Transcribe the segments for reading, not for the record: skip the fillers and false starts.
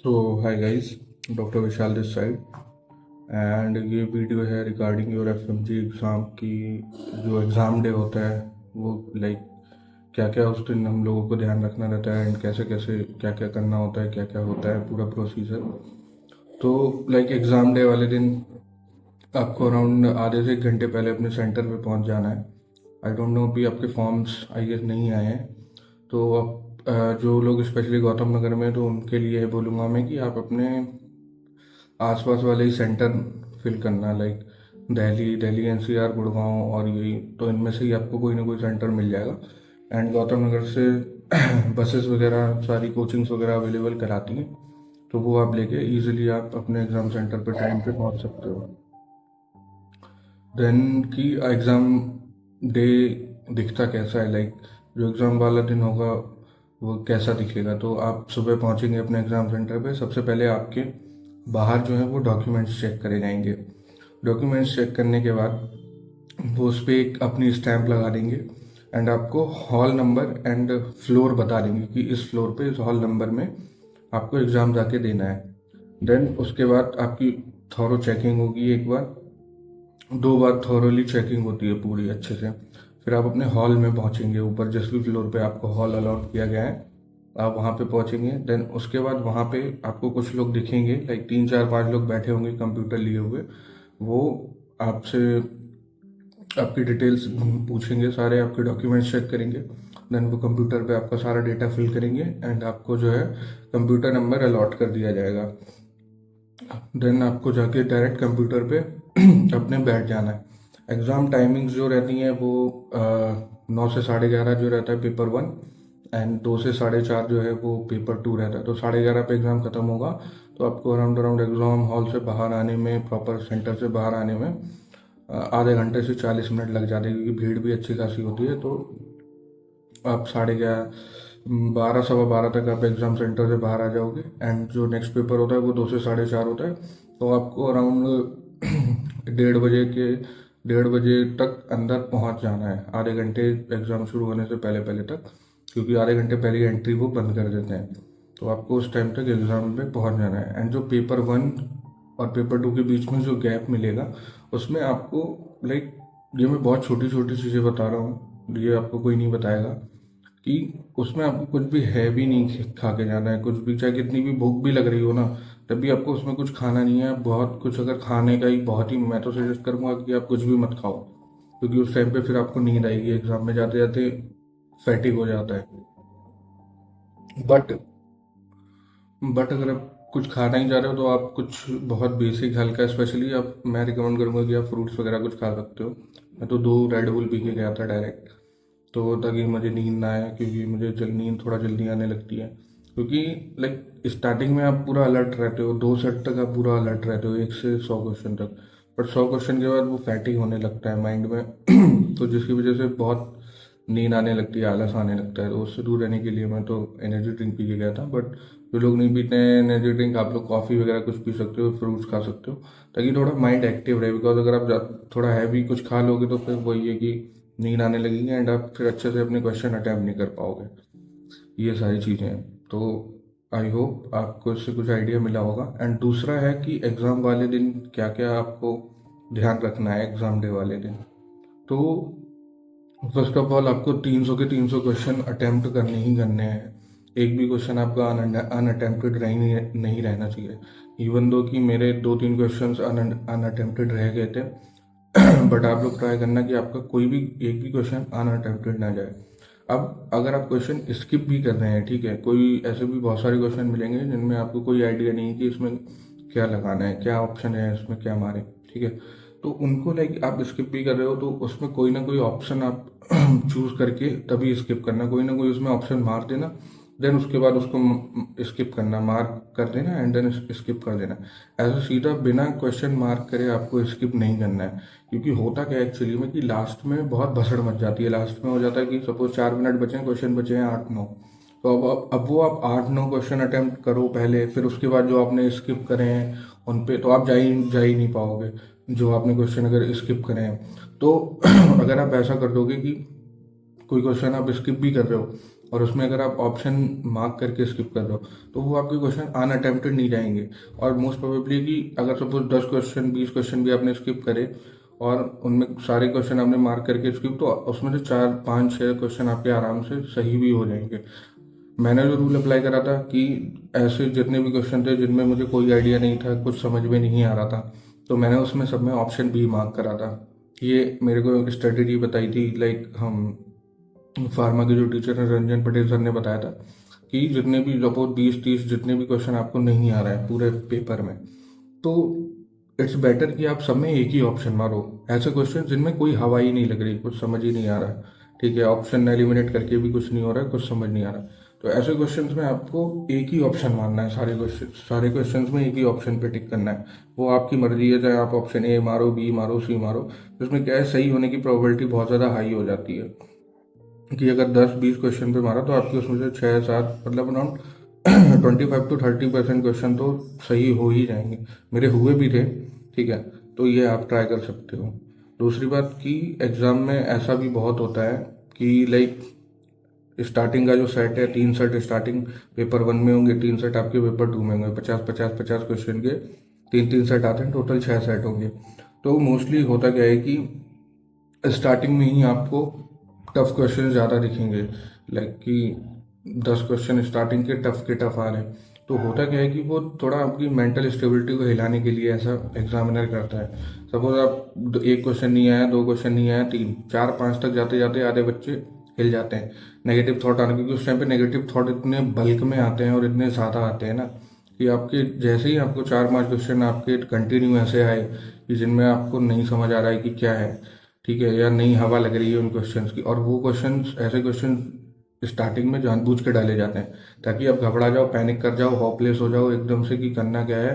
तो hi guys, doctor Vishal this side. And ये video है रिगार्डिंग योर एफएमजी एग्ज़ाम की। जो एग्ज़ाम डे होता है वो लाइक क्या क्या उस दिन हम लोगों को ध्यान रखना रहता है एंड कैसे कैसे क्या क्या करना होता है, क्या क्या होता है पूरा प्रोसीजर। तो लाइक एग्ज़ाम डे वाले दिन आपको अराउंड आधे से 1 घंटे पहले अपने सेंटर पे पहुंच जाना है। आई डोंट नो, अभी आपके फॉर्म्स आई गेस नहीं आए हैं। तो आप जो लोग स्पेशली गौतम नगर में हैं, तो उनके लिए बोलूँगा मैं कि आप अपने आसपास वाले ही सेंटर फिल करना, लाइक दिल्ली दिल्ली एनसीआर गुड़गांव और यही, तो इनमें से ही आपको कोई ना कोई सेंटर मिल जाएगा। एंड गौतम नगर से बसेस वगैरह सारी कोचिंग्स वगैरह अवेलेबल कराती हैं, तो वो आप लेके इजीली आप अपने एग्ज़ाम सेंटर पे टाइम पे पहुंच सकते हो। देन की एग्ज़ाम डे दिखता कैसा है, लाइक जो एग्ज़ाम वाला दिन होगा वो कैसा दिखेगा। तो आप सुबह पहुंचेंगे अपने एग्ज़ाम सेंटर पे, सबसे पहले आपके बाहर जो है वो डॉक्यूमेंट्स चेक करे जाएंगे। डॉक्यूमेंट्स चेक करने के बाद वो उस पर एक अपनी स्टैंप लगा देंगे एंड आपको हॉल नंबर एंड फ्लोर बता देंगे कि इस फ्लोर पे इस हॉल नंबर में आपको एग्ज़ाम जाके देना है। देन उसके बाद आपकी थॉरो चेकिंग होगी, एक बार 2 बार थॉरोली चेकिंग होती है पूरी अच्छे से। फिर आप अपने हॉल में पहुंचेंगे, ऊपर जिस भी फ्लोर पे आपको हॉल अलॉट किया गया है आप वहाँ पे पहुंचेंगे। देन उसके बाद वहाँ पे आपको कुछ लोग दिखेंगे, लाइक 3 4 5 लोग बैठे होंगे कंप्यूटर लिए हुए। वो आपसे आपकी डिटेल्स पूछेंगे, सारे आपके डॉक्यूमेंट्स चेक करेंगे। देन वो कंप्यूटर पे आपका सारा डेटा फिल करेंगे एंड आपको जो है कंप्यूटर नंबर अलॉट कर दिया जाएगा। देन आपको जाके डायरेक्ट कंप्यूटर पे अपने बैठ जाना है। एग्ज़ाम टाइमिंग्स जो रहती हैं वो 9 से 11:30 जो रहता है पेपर 1, एंड 2 से 4:30 जो है वो पेपर 2 रहता है। तो 11:30 पे एग्ज़ाम ख़त्म होगा, तो आपको अराउंड अराउंड एग्ज़ाम हॉल से बाहर आने में, प्रॉपर सेंटर से बाहर आने में आधे घंटे से 40 मिनट लग जाते हैं, क्योंकि भीड़ भी अच्छी खासी होती है। तो आप 11:30 12 सवा 12 तक आप एग्ज़ाम सेंटर से बाहर आ जाओगे। एंड जो नेक्स्ट पेपर होता है वो 2 से 4:30 होता है। तो आपको अराउंड 1:30 बजे तक अंदर पहुंच जाना है, आधे घंटे एग्ज़ाम शुरू होने से पहले पहले तक, क्योंकि आधे घंटे पहले ही एंट्री वो बंद कर देते हैं। तो आपको उस टाइम तक एग्ज़ाम में पहुंच जाना है। एंड जो पेपर 1 और पेपर 2 के बीच में जो गैप मिलेगा उसमें आपको लाइक, ये मैं बहुत छोटी छोटी चीज़ें बता रहा हूँ, ये आपको कोई नहीं बताएगा कि उसमें आपको कुछ भी हैवी नहीं खा के जाना है। कुछ भी, चाहे कितनी भी भूख भी लग रही हो ना, तब भी आपको उसमें कुछ खाना नहीं है। बहुत कुछ अगर खाने का ही बहुत ही, मैं तो सजेस्ट करूँगा कि आप कुछ भी मत खाओ, क्योंकि उस टाइम पे फिर आपको नींद आएगी, एग्जाम में जाते जाते फैटिक हो जाता है। बट बट अगर आप कुछ खाना ही चाह रहे हो तो आप कुछ बहुत बेसिक हल्का, स्पेशली आप, मैं रिकमेंड करूँगा कि आप फ्रूट्स वगैरह कुछ खा सकते हो। मैं तो 2 रेड बुल पी के गया था डायरेक्ट, तो ताकि मुझे नींद ना आए, क्योंकि मुझे नींद थोड़ा जल्दी आने लगती है। क्योंकि लाइक स्टार्टिंग में आप पूरा अलर्ट रहते हो, 2 सेट तक आप पूरा अलर्ट रहते हो, 1 से 100 क्वेश्चन तक। बट 100 क्वेश्चन के बाद वो फैटिक होने लगता है माइंड में तो जिसकी वजह से बहुत नींद आने लगती है, आलस आने लगता है। तो उससे दूर रहने के लिए मैं तो एनर्जी ड्रिंक पी के गया था। बट जो लोग नहीं पीते हैं एनर्जी ड्रिंक, आप लोग कॉफ़ी वगैरह कुछ पी सकते हो, फ्रूट्स खा सकते हो, ताकि थोड़ा माइंड एक्टिव रहे। बिकॉज अगर आप थोड़ा हैवी कुछ खा लोगे तो फिर वही है कि नींद आने लगेगी एंड आप फिर अच्छे से अपने क्वेश्चन अटैम्प्ट नहीं कर पाओगे। ये सारी चीज़ें हैं। तो आई होप आपको इससे कुछ आइडिया मिला होगा। एंड दूसरा है कि एग्ज़ाम वाले दिन क्या क्या आपको ध्यान रखना है एग्ज़ाम डे वाले दिन। तो फर्स्ट ऑफ ऑल आपको 300 के 300 क्वेश्चन अटेम्प्ट करने ही करने हैं। एक भी क्वेश्चन आपका अनअटेम्प्टेड नहीं रहना चाहिए। इवन दो कि मेरे 2 3 क्वेश्चन अनअटेम्प्टेड रह गए थे बट आप लोग ट्राई करना कि आपका कोई भी एक भी क्वेश्चन अनअटेम्प्टेड ना जाए। अब अगर आप क्वेश्चन स्किप भी कर रहे हैं, ठीक है, कोई ऐसे भी बहुत सारे क्वेश्चन मिलेंगे जिनमें आपको कोई आइडिया नहीं है कि इसमें क्या लगाना है, क्या ऑप्शन है, इसमें क्या मारे, ठीक है। तो उनको लाइक आप स्किप भी कर रहे हो तो उसमें कोई ना कोई ऑप्शन आप चूज करके तभी स्किप करना, कोई ना कोई उसमें ऑप्शन मार देना। देन उसके बाद उसको स्किप करना, मार्क कर देना एंड देन स्किप कर देना। ऐसा सीधा बिना क्वेश्चन मार्क करे आपको स्किप नहीं करना है। क्योंकि होता क्या है एक्चुअली में कि लास्ट में बहुत भसड़ मच जाती है। लास्ट में हो जाता है कि सपोज 4 मिनट बचे हैं, क्वेश्चन बचे हैं 8 9, तो अब वो आप 8 9 क्वेश्चन अटेम्प्ट करो पहले, फिर उसके बाद जो आपने स्किप करे हैं उन पे तो आप जा ही नहीं पाओगे, जो आपने क्वेश्चन अगर स्किप करे हैं तो अगर आप ऐसा कर दोगे कि कोई क्वेश्चन आप स्किप भी कर रहे हो और उसमें अगर आप ऑप्शन मार्क करके स्किप कर रहे हो तो वो आपके क्वेश्चन अनअटेम्प्टेड नहीं जाएंगे। और मोस्ट प्रोबेबली कि अगर सपोज 10 क्वेश्चन 20 क्वेश्चन भी आपने स्किप करे और उनमें सारे क्वेश्चन आपने मार्क करके स्किप, तो उसमें से 4 5 6 क्वेश्चन आपके आराम से सही भी हो जाएंगे। मैंने जो रूल अप्लाई करा था कि ऐसे जितने भी क्वेश्चन थे जिनमें मुझे कोई आइडिया नहीं था, कुछ समझ में नहीं आ रहा था, तो मैंने उसमें सब में ऑप्शन बी मार्क करा था। ये मेरे को एक स्ट्रेटेजी बताई थी, लाइक हम फार्मा के जो टीचर हैं रंजन पटेल सर ने बताया था कि जितने भी सपोज 20 30 जितने भी क्वेश्चन आपको नहीं आ रहा है पूरे पेपर में, तो इट्स बेटर कि आप सब में एक ही ऑप्शन मारो। ऐसे क्वेश्चन जिनमें कोई हवा ही नहीं लग रही, कुछ समझ ही नहीं आ रहा है, ठीक है, ऑप्शन एलिमिनेट करके भी कुछ नहीं हो रहा है, कुछ समझ नहीं आ रहा है, तो ऐसे क्वेश्चंस में आपको एक ही ऑप्शन मानना है। सारे क्वेश्चंस में एक ही ऑप्शन पे टिक करना है। वो आपकी मर्जी है, चाहे आप ऑप्शन ए मारो, बी मारो, सी मारो, उसमें क्या है सही होने की प्रोबेबिलिटी बहुत ज़्यादा हाई हो जाती है कि अगर 10 20 क्वेश्चन पे मारा तो आपके उसमें से 6 7 मतलब अराउंड 25 to 30% क्वेश्चन तो सही हो ही जाएंगे। मेरे हुए भी थे, ठीक है, तो ये आप ट्राई कर सकते हो। दूसरी बात कि एग्ज़ाम में ऐसा भी बहुत होता है कि लाइक स्टार्टिंग का जो सेट है 3 सेट स्टार्टिंग पेपर 1 में होंगे, 3 सेट आपके पेपर 2 में होंगे, 50 क्वेश्चन के 3 सेट आते हैं, टोटल 6 सेट होंगे। तो मोस्टली होता क्या है कि स्टार्टिंग में ही आपको टफ क्वेश्चन ज़्यादा दिखेंगे, लाइक कि 10 क्वेश्चन स्टार्टिंग के टफ आ रहे हैं, तो होता क्या है कि वो थोड़ा आपकी मेंटल स्टेबिलिटी को हिलाने के लिए ऐसा एग्जामिनर करता है। सपोज आप एक क्वेश्चन नहीं आया, 2 क्वेश्चन नहीं आया, 3 4 5 तक जाते जाते आधे बच्चे हिल जाते हैं नेगेटिव थॉट आने, क्योंकि उस टाइम पे नेगेटिव थॉट इतने बल्क में आते हैं और इतने ज़्यादा आते हैं ना कि आपके जैसे ही आपको 4 5 क्वेश्चन आपके कंटिन्यू ऐसे आए कि जिनमें आपको नहीं समझ आ रहा है कि क्या है, ठीक है, या नई हवा लग रही है उन क्वेश्चंस की, और वो क्वेश्चंस ऐसे क्वेश्चन स्टार्टिंग में जानबूझ के डाले जाते हैं ताकि आप घबरा जाओ, पैनिक कर जाओ, होपलेस हो जाओ एकदम से कि करना क्या है।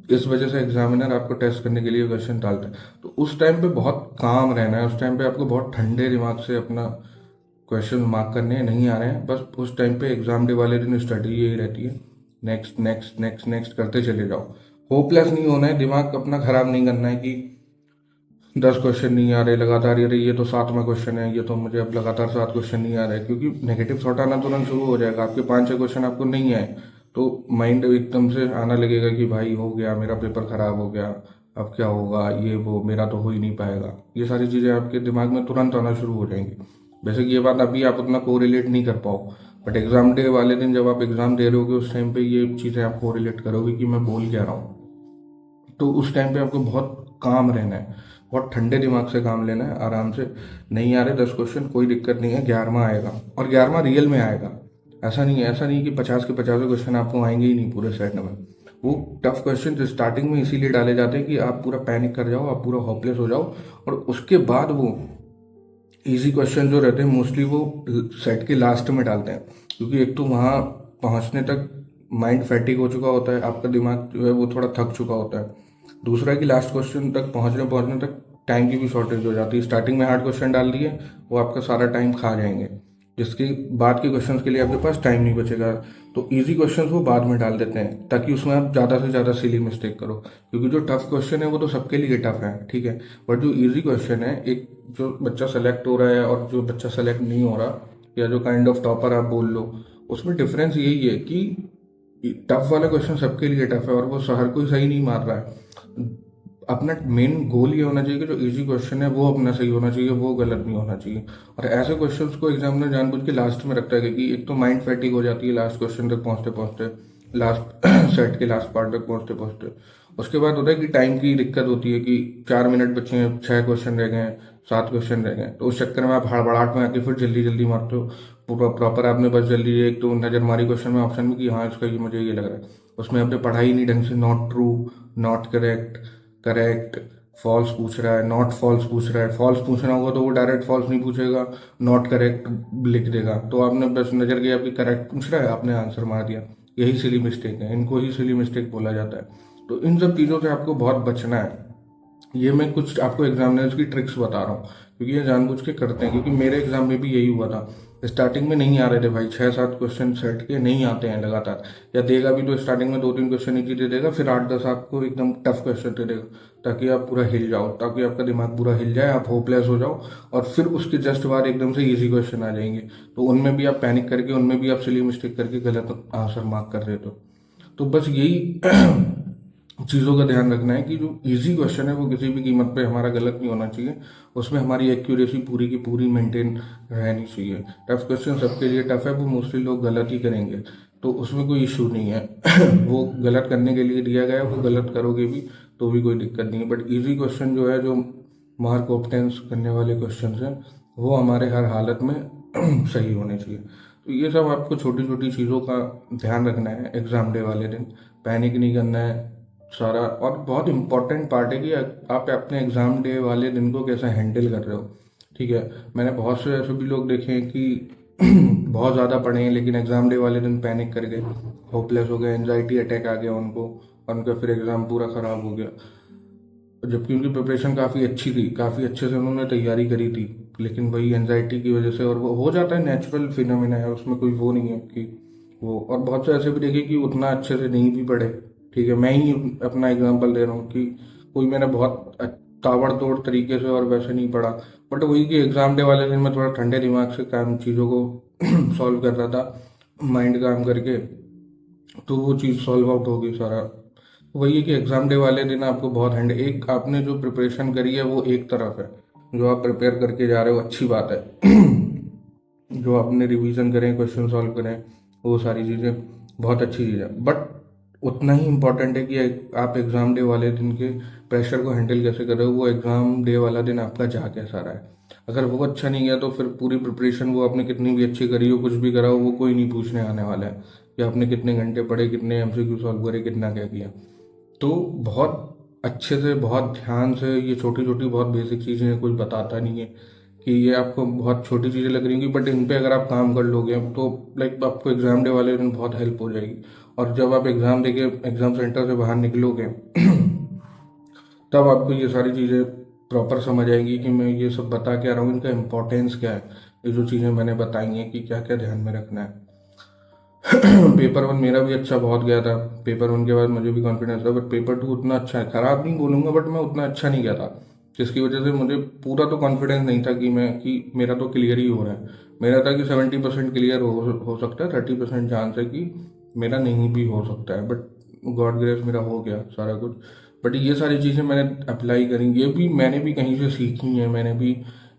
इस वजह से एग्जामिनर आपको टेस्ट करने के लिए क्वेश्चन डालता है। तो उस टाइम पे बहुत काम रहना है, उस टाइम पे आपको बहुत ठंडे दिमाग से अपना क्वेश्चन मार्क करने हैं। नहीं आ रहे हैं, बस उस टाइम पे एग्जाम डे वाले दिन स्टडी यही रहती है, नेक्स्ट नेक्स्ट नेक्स्ट नेक्स्ट करते चले जाओ। होपलेस नहीं होना है, दिमाग अपना खराब नहीं करना है कि 10 क्वेश्चन नहीं आ रहे लगातार, ये तो 7वां क्वेश्चन है, ये तो मुझे अब लगातार 7 क्वेश्चन नहीं आ रहे, क्योंकि नेगेटिव थॉट आना तुरंत शुरू हो जाएगा। आपके 5 6 क्वेश्चन आपको नहीं आए तो माइंड एकदम से आना लगेगा कि भाई हो गया, मेरा पेपर खराब हो गया, अब क्या होगा, ये वो, मेरा तो हो ही नहीं पाएगा। ये सारी चीज़ें आपके दिमाग में तुरंत आना शुरू हो जाएंगी। वैसे कि ये बात अभी आप उतना कोरिलेट नहीं कर पाओ, बट एग्जाम डे वाले दिन जब आप एग्जाम दे रहे होगे उस टाइम पे ये चीज़ें आप कोरिलेट करोगे कि मैं बोल क्या रहा हूँ। तो उस टाइम पे आपको बहुत काम रहना है, बहुत ठंडे दिमाग से काम लेना है, आराम से। नहीं आ रहे 10 क्वेश्चन, कोई दिक्कत नहीं है, 11वां आएगा, और 11वां रियल में आएगा। ऐसा नहीं कि 50 के 50 क्वेश्चन आपको आएंगे ही नहीं पूरे सेट में। वो टफ क्वेश्चन स्टार्टिंग में इसीलिए डाले जाते हैं कि आप पूरा पैनिक कर जाओ, आप पूरा होपलेस हो जाओ, और उसके बाद वो इजी क्वेश्चन जो रहते हैं मोस्टली वो सेट के लास्ट में डालते हैं, क्योंकि एक तो वहाँ पहुँचने तक माइंड फैटिक हो चुका होता है, आपका दिमाग जो है वो थोड़ा थक चुका होता है। दूसरा कि लास्ट क्वेश्चन तक पहुँचने तक टाइम की भी शॉर्टेज हो जाती है। स्टार्टिंग में हार्ड क्वेश्चन डाल दिए, वो आपका सारा टाइम खा जाएंगे, जिसके बाद के क्वेश्चंस के लिए आपके पास टाइम नहीं बचेगा। तो इजी क्वेश्चंस वो बाद में डाल देते हैं ताकि उसमें आप ज़्यादा से ज़्यादा सिली मिस्टेक करो, क्योंकि जो टफ क्वेश्चन है वो तो सबके लिए टफ है, ठीक है, बट जो इजी क्वेश्चन है, एक जो बच्चा सेलेक्ट हो रहा है और जो बच्चा सेलेक्ट नहीं हो रहा, या जो काइंड ऑफ टॉपर आप बोल लो, उसमें डिफरेंस यही है कि टफ वाला क्वेश्चन सबके लिए टफ है और वो हर कोई सही नहीं मार रहा है। अपना मेन गोल ये होना चाहिए कि जो इजी क्वेश्चन है वो अपना सही होना चाहिए, वो गलत नहीं होना चाहिए। और ऐसे क्वेश्चंस को एग्जामिनर जानबूझ के लास्ट में रखता है, क्योंकि एक तो माइंड फैटिक हो जाती है लास्ट क्वेश्चन तक पहुंचते पहुंचते, लास्ट सेट के लास्ट पार्ट तक पहुंचते पहुंचते। उसके बाद होता है कि टाइम की दिक्कत होती है कि 4 मिनट बचे हैं, 6 क्वेश्चन रह गए, 7 क्वेश्चन रह गए, तो उस चक्कर में आप हड़बड़ाहट में आके फिर जल्दी जल्दी मारते हो। पूरा प्रॉपर आपने बस जल्दी एक तो नज़र मारी क्वेश्चन में ऑप्शन में कि हाँ इसका ये मुझे ये लग रहा है, उसमें आपने पढ़ाई नहीं ढंग से, not true, not correct, correct, false पूछ रहा है, नॉट फॉल्स पूछ रहा है। फॉल्स पूछना होगा तो वो डायरेक्ट फॉल्स नहीं पूछेगा, नॉट करेक्ट लिख देगा। तो आपने बस नज़र गई आपकी करेक्ट पूछ रहा है, आपने आंसर मार दिया। यही सिली मिस्टेक है, इनको ही सिली मिस्टेक बोला जाता है। तो इन सब चीज़ों से आपको बहुत बचना है। ये मैं कुछ आपको एग्जामिनर्स की ट्रिक्स बता रहा हूँ क्योंकि ये जानबूझ के करते हैं। क्योंकि मेरे एग्जाम में भी यही हुआ था, स्टार्टिंग में नहीं आ रहे थे भाई, 6-7 क्वेश्चन सेट के नहीं आते हैं लगातार, या देगा भी तो स्टार्टिंग में 2-3 क्वेश्चन इजी दे देगा, फिर 8-10 आपको एकदम टफ क्वेश्चन दे देगा, ताकि आप पूरा हिल जाओ, ताकि आपका दिमाग पूरा हिल जाए, आप होपलेस हो जाओ, और फिर उसके जस्ट बाद एकदम से इजी क्वेश्चन आ जाएंगे, तो उनमें भी आप पैनिक करके, उनमें भी आप सिली मिस्टेक करके गलत आंसर मार्क कर रहे हो। तो बस यही चीज़ों का ध्यान रखना है कि जो इजी क्वेश्चन है वो किसी भी कीमत पे हमारा गलत नहीं होना चाहिए, उसमें हमारी एक्यूरेसी पूरी की पूरी मेंटेन रहनी चाहिए। टफ क्वेश्चन सबके लिए टफ है, वो मोस्टली लोग गलत ही करेंगे, तो उसमें कोई इशू नहीं है। वो गलत करने के लिए दिया गया है, वो गलत करोगे भी तो भी कोई दिक्कत नहीं है। बट इजी क्वेश्चन जो है, जो मार्क ऑब्टेंस करने वाले क्वेश्चन हैं, वो हमारे हर हालत में सही होने चाहिए। तो ये सब आपको छोटी छोटी चीज़ों का ध्यान रखना है एग्ज़ाम डे वाले दिन, पैनिक नहीं करना है सारा। और बहुत इंपॉर्टेंट पार्ट है कि आप अपने एग्ज़ाम डे वाले दिन को कैसे हैंडल कर रहे हो। ठीक है, मैंने बहुत से ऐसे भी लोग देखे हैं कि बहुत ज़्यादा पढ़े हैं, लेकिन एग्ज़ाम डे वाले दिन पैनिक कर गए, होपलेस हो गए, एनजाइटी अटैक आ गया उनको, और उनका फिर एग्ज़ाम पूरा ख़राब हो गया, जबकि उनकी प्रिपरेशन काफ़ी अच्छी थी, काफ़ी अच्छे से उन्होंने तैयारी करी थी, लेकिन वही एनजाइटी की वजह से, और वो हो जाता है, नेचुरल फिनोमिना है, उसमें कोई वो नहीं है कि वो। और बहुत से ऐसे भी देखे कि उतना अच्छे से नहीं भी पढ़े। ठीक है, मैं ही अपना एग्जांपल दे रहा हूँ कि कोई मैंने बहुत ताबड़तोड़ तरीके से और वैसे नहीं पढ़ा, बट वही कि एग्ज़ाम डे वाले दिन मैं थोड़ा ठंडे दिमाग से काम चीज़ों को सॉल्व कर रहा था, माइंड काम करके, तो वो चीज़ सॉल्व आउट हो गई सारा। वही है कि एग्ज़ाम डे वाले दिन आपको बहुत हैंड, एक आपने जो प्रिपरेशन करी है वो एक तरफ है, जो आप प्रिपेयर करके जा रहे हो अच्छी बात है। जो आपने रिवीजन करें, क्वेश्चन सॉल्व करें, वो सारी चीज़ें बहुत अच्छी चीज़ है, बट उतना ही इम्पोर्टेंट है कि आप एग्ज़ाम डे वाले दिन के प्रेशर को हैंडल कैसे कर रहे हो, वो एग्ज़ाम डे वाला दिन आपका जा कैसा रहा है। अगर वो अच्छा नहीं गया तो फिर पूरी प्रिपरेशन, वो आपने कितनी भी अच्छी करी हो, कुछ भी करा हो, वो कोई नहीं पूछने आने वाला है कि आपने कितने घंटे पढ़े, कितने एमसीक्यू सॉल्व करे, कितना क्या किया। तो बहुत अच्छे से, बहुत ध्यान से, ये छोटी छोटी बहुत बेसिक चीज़ें हैं, कोई बताता नहीं है कि ये आपको बहुत छोटी चीज़ें लग रही होंगी, बट इन पे अगर आप काम कर लोगे तो लाइक आपको एग्ज़ाम डे वाले दिन बहुत हेल्प हो जाएगी। और जब आप एग्ज़ाम देके एग्ज़ाम सेंटर से बाहर निकलोगे तब आपको ये सारी चीज़ें प्रॉपर समझ आएगी कि मैं ये सब बता के आ रहा हूँ, इनका इम्पोर्टेंस क्या है, ये जो चीज़ें मैंने बताई हैं कि क्या क्या ध्यान में रखना है। पेपर 1 मेरा भी अच्छा बहुत गया था, पेपर 1 के बाद मुझे भी कॉन्फिडेंस था, बट पेपर 2 उतना अच्छा है, खराब नहीं बोलूँगा, बट मैं उतना अच्छा नहीं गया था, जिसकी वजह से मुझे पूरा तो कॉन्फिडेंस नहीं था कि मेरा तो क्लियर ही हो रहा है। मेरा था कि 70% क्लियर हो सकता है, 30% चांस है कि मेरा नहीं भी हो सकता है, बट गॉड ग्रेस मेरा हो गया सारा कुछ। बट ये सारी चीज़ें मैंने अप्लाई करी, ये भी मैंने भी कहीं से सीखी हैं, मैंने भी,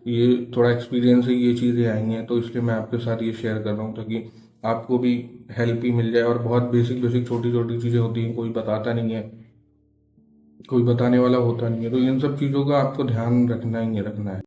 ये थोड़ा एक्सपीरियंस है, ये चीज़ें आई हैं, तो इसलिए मैं आपके साथ ये शेयर कर रहा हूँ, ताकि आपको भी हेल्प ही मिल जाए। और बहुत बेसिक बेसिक छोटी छोटी चीज़ें होती हैं, कोई बताता नहीं है, कोई बताने वाला होता नहीं है, तो इन सब चीज़ों का आपको ध्यान रखना ही रखना है।